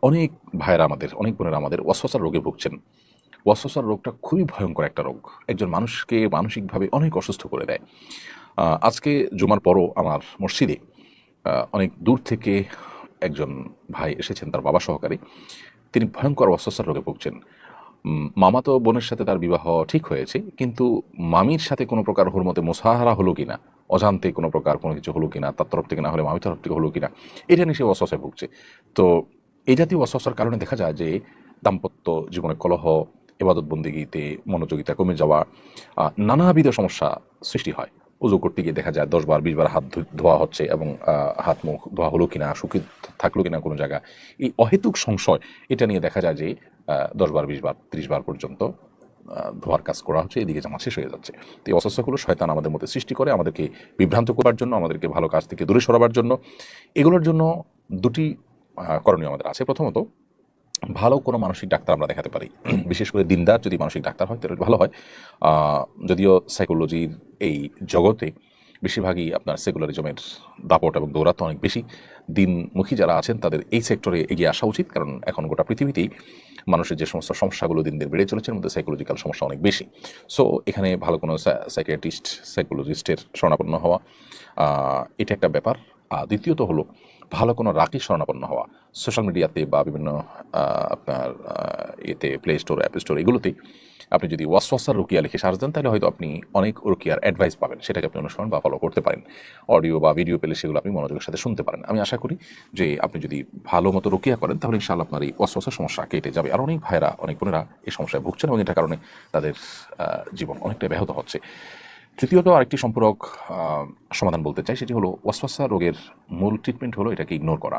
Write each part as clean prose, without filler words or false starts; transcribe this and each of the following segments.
অনেক ভাইয়েরা আমাদের, অনেক বোনেরা আমাদের ওয়াসওয়াসার রোগে ভুগছেন। ওয়াসওয়াসার রোগটা খুবই ভয়ঙ্কর একটা রোগ, একজন মানুষকে মানসিকভাবে অনেক অসুস্থ করে দেয়। আজকে জুমার পরও আমার মসজিদে অনেক দূর থেকে একজন ভাই এসেছেন তার বাবা সহকারে। তিনি ভয়ঙ্কর ওয়াসওয়াসার রোগে ভুগছেন। মামাতো বোনের সাথে তার বিবাহ ঠিক হয়েছে, কিন্তু মামির সাথে কোনো প্রকার হুরমতে মোসাহারা হলো কিনা, অজান্তে কোনো প্রকার কোনো কিছু হলো কিনা, তার তরফ থেকে না হলে মামির তরফ থেকে হলো কিনা, এটা নিয়ে সে ওয়াসওয়াসায় ভুগছে। তো এই জাতীয় ওয়াসওয়াসার কারণে দেখা যায় যে দাম্পত্য জীবনে কলহ, এবাদত বন্দিগিতে মনোযোগিতা কমে যাওয়া, নানাবিধ সমস্যা সৃষ্টি হয়। উজু করতে গিয়ে দেখা যায় 10 বার 20 বার হাত ধোয়া হচ্ছে এবং হাত মুখ ধোয়া হলো কিনা, শুকিয়ে থাকলো কিনা কোনো জায়গা, এই অহেতুক সংশয় এটা নিয়ে দেখা যায় যে 10 বার 20 বার 30 বার পর্যন্ত ধোয়ার কাজ করা হচ্ছে, এদিকে জামাত শেষ হয়ে যাচ্ছে। তো এই অস্বস্যগুলো শয়তান আমাদের মধ্যে সৃষ্টি করে, আমাদেরকে বিভ্রান্ত করার জন্য, আমাদেরকে ভালো কাজ থেকে দূরে সরাবার জন্য। এগুলোর জন্য দুটি করণীয় আমাদের আছে। প্রথমত, ভালো কোনো মানসিক ডাক্তার আমরা দেখাতে পারি। বিশেষ করে দিনদার যদি মানসিক ডাক্তার হয় তাহলে ভালো হয়। যদিও সাইকোলজির এই জগতে বেশিরভাগই আপনার সেকুলারিজমের দাপট এবং দৌরাত্ম অনেক বেশি। দিনমুখী যারা আছেন তাদের এই সেক্টরে এগিয়ে আসা উচিত, কারণ এখন গোটা পৃথিবীতেই মানুষের যে সমস্ত সমস্যাগুলো দিন দিন বেড়ে চলেছে, এর মধ্যে সাইকোলজিক্যাল সমস্যা অনেক বেশি। সো এখানে ভালো কোনো সাইকিয়াট্রিস্ট, সাইকোলজিস্টের শরণাপন্ন হওয়া এটা একটা ব্যাপার। দ্বিতীয়ত হলো ভালো কোনো রাকির শরণাপন্ন হওয়া। সোশ্যাল মিডিয়াতে বা বিভিন্ন আপনার এতে প্লে স্টোর, অ্যাপ স্টোর, এগুলোতেই আপনি যদি ওয়াসওয়াসার রুকিয়া লিখে সার্চ দেন, তাহলে হয়তো আপনি অনেক রুকিয়ার অ্যাডভাইস পাবেন, সেটাকে আপনি অনুসরণ বা ফলো করতে পারেন। অডিও বা ভিডিও পেলে সেগুলো আপনি মনোযোগের সাথে শুনতে পারেন। আমি আশা করি যে আপনি যদি ভালো মতো রুকিয়া করেন তাহলে ইনশাআল্লাহ আপনার এই ওয়াসওয়াসার সমস্যা কেটে যাবে। আর অনেক ভাইরা, অনেক বোনেরা এই সমস্যায় ভুগছেন এবং এটার কারণে তাদের জীবন অনেকটা ব্যাহত হচ্ছে। তৃতীয়ত আরেকটি সম্পূরক সমাধান বলতে চাই, সেটি হলো ওয়াসওয়াসা রোগের মূল ট্রিটমেন্ট হলো এটাকে ইগনোর করা।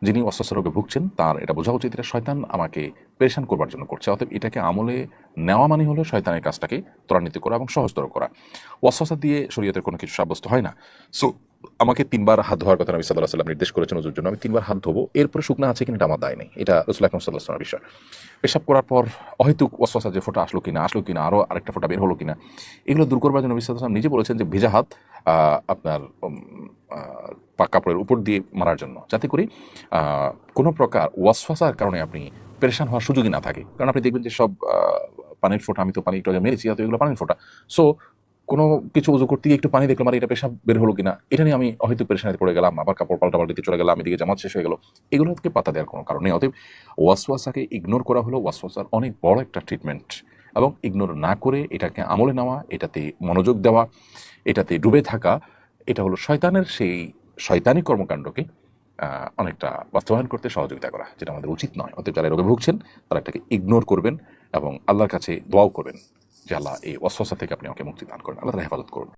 যিনি ওয়াসওয়াসা রোগে ভুগছেন তার এটা বোঝা উচিত এটা শয়তান আমাকে পেরেশান করবার জন্য করছে, অতএব এটাকে আমলে নেওয়া মানে হলো শয়তানের কাজটাকে ত্বরান্বিত করা এবং সহজতর করা। ওয়াসওয়াসা দিয়ে শরীয়তের কোনো কিছু সাব্যস্ত হয় না। সো আমাকে 3 বার হাত ধোয়ার কথা নবী সাল্লাল্লাহু আলাইহি ওয়াসাল্লাম নির্দেশ করেছেন ওযুর জন্য। আমি 3 বার হাত ধোবো, এরপরে শুকনা আছে কিনা এটা আমার দায় নেই, এটা রাসূল আকরাম সাল্লাল্লাহু আলাইহি ওয়াসাল্লামের বিষয়। পেশাব করার পর অহেতুক ওয়াসওয়াসা যে ফোঁটা আসলো কিনা, আরও আরেকটা ফোঁটা বের হলো কিনা, এগুলো দূর করবার জন্য নবী সাল্লাল্লাহু আলাইহি ওয়াসাল্লাম নিজে বলেছেন যে ভেজা হাত আপনার কাপড়ের উপর দিয়ে মারার জন্য, যাতে করে কোনো প্রকার ওয়াসওয়াসার কারণে আপনি পেরেশান হওয়ার সুযোগই না থাকে। কারণ আপনি দেখবেন যে সব পানির ফোঁটা, আমি তো পানি একটু আগে মেরেছি, হয়তো এগুলো পানির ফোঁটা। সো কোনো কিছু উজু করতে গিয়ে একটু পানি দেখলাম আর এটা পেশাব বের হলো কিনা, এটা নিয়ে আমি হয়তো পেরেশানিতে পড়ে গেলাম, আবার কাপড় পাল্টাপাল্টিতে চলে গেলাম, এদিকে জামাত শেষ হয়ে গেল। এগুলোকে পাত্তা দেওয়ার কোনো কারণ নেই। অতএব ওয়াসওয়াসাকে ইগনোর করা হলো ওয়াসওয়াসার অনেক বড় একটা ট্রিটমেন্ট, এবং ইগনোর না করে এটাকে আমলে নেওয়া, এটাতে মনোযোগ দেওয়া, এটাতে ডুবে থাকা, এটা হলো শয়তানের সেই শয়তানি কর্মকাণ্ডকে অনেকটা বাস্তবায়ন করতে সহযোগিতা করা, যেটা আমাদের উচিত নয়। অতএব যারা রোগে ভুগছেন তারা এটাকে ইগনোর করবেন এবং আল্লাহর কাছে দোয়াও করবেন যে আল্লাহ এই ওয়াসওয়াসা থেকে আপনি আমাকে মুক্তি দান করেন, আল্লাহ তাআলা হেফাজত করুন।